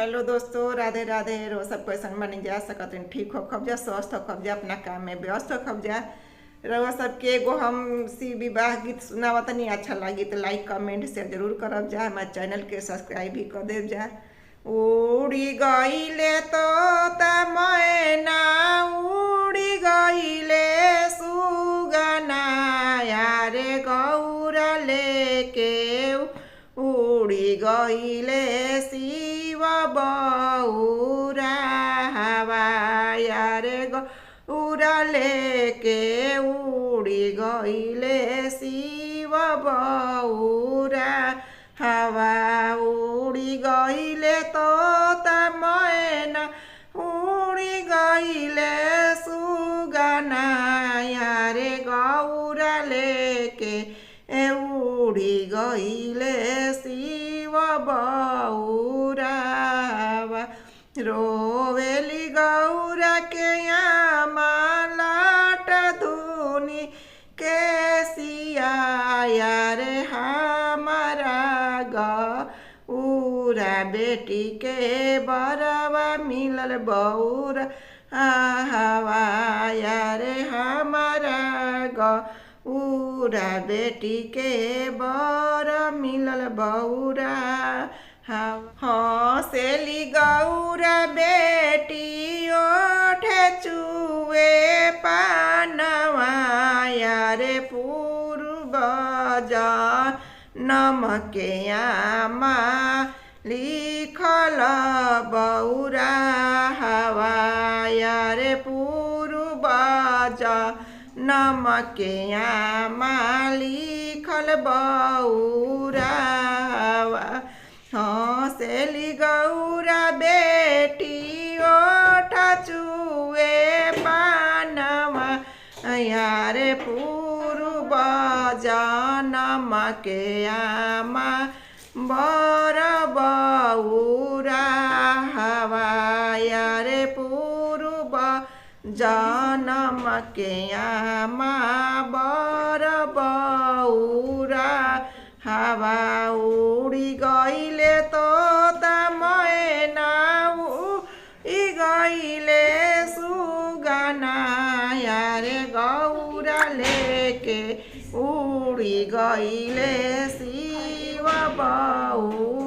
Hello दोस्तों, राधे राधे। रो सब कैसन बनी जा सकत ठीक हो खब जा, स्वस्थ हो खब जा, अपना काम में व्यस्त हो खब जा। रउआ सबके एगो हम सी विवाह गीत सुनावत नहीं, अच्छा लगी तो लाइक कमेंट शेयर जरूर करब जा। हमारे चैनल के सब्सक्राइब भी कर देव जा। उड़ी गईले तो मैना, उड़ी गईले सुगना, यारे गौरा लेके उड़ी गईले शिव बौरा हवा, यारे गौरा लेके उड़ी गईले शिव बौरा हवा। उड़ी गईले तो मैना, उड़ी गईले सुगना, यारे गौरा लेके उड़ी गईले शिव बौरा। रोवेली गौरा के लाट धुनी के सिया, यारे हमारा गौरा बेटी के बरवा मिलल बौरा हवा, यारे हमारा गौरा बेटी के बर मिलल बौरा। हंसेली गौरा बेटी ओठे चुए पानवा, यारे पूर्व नमके आमा लिखल बौरा हवा, यारे पूर्व नमके आमा लिखल बौरा हवा। हंसेली गौरा बेटी ओठ चुए पानवा, यारे पूर्व नमके आमा बर बौरा हवा, यारे पूर्व जनम के आमा बर बौरा हवा। उड़ी गईले तो मैना, उड़ी गईले सुगना, यारे गौरा लेके उड़ी गईले शिव बौरा।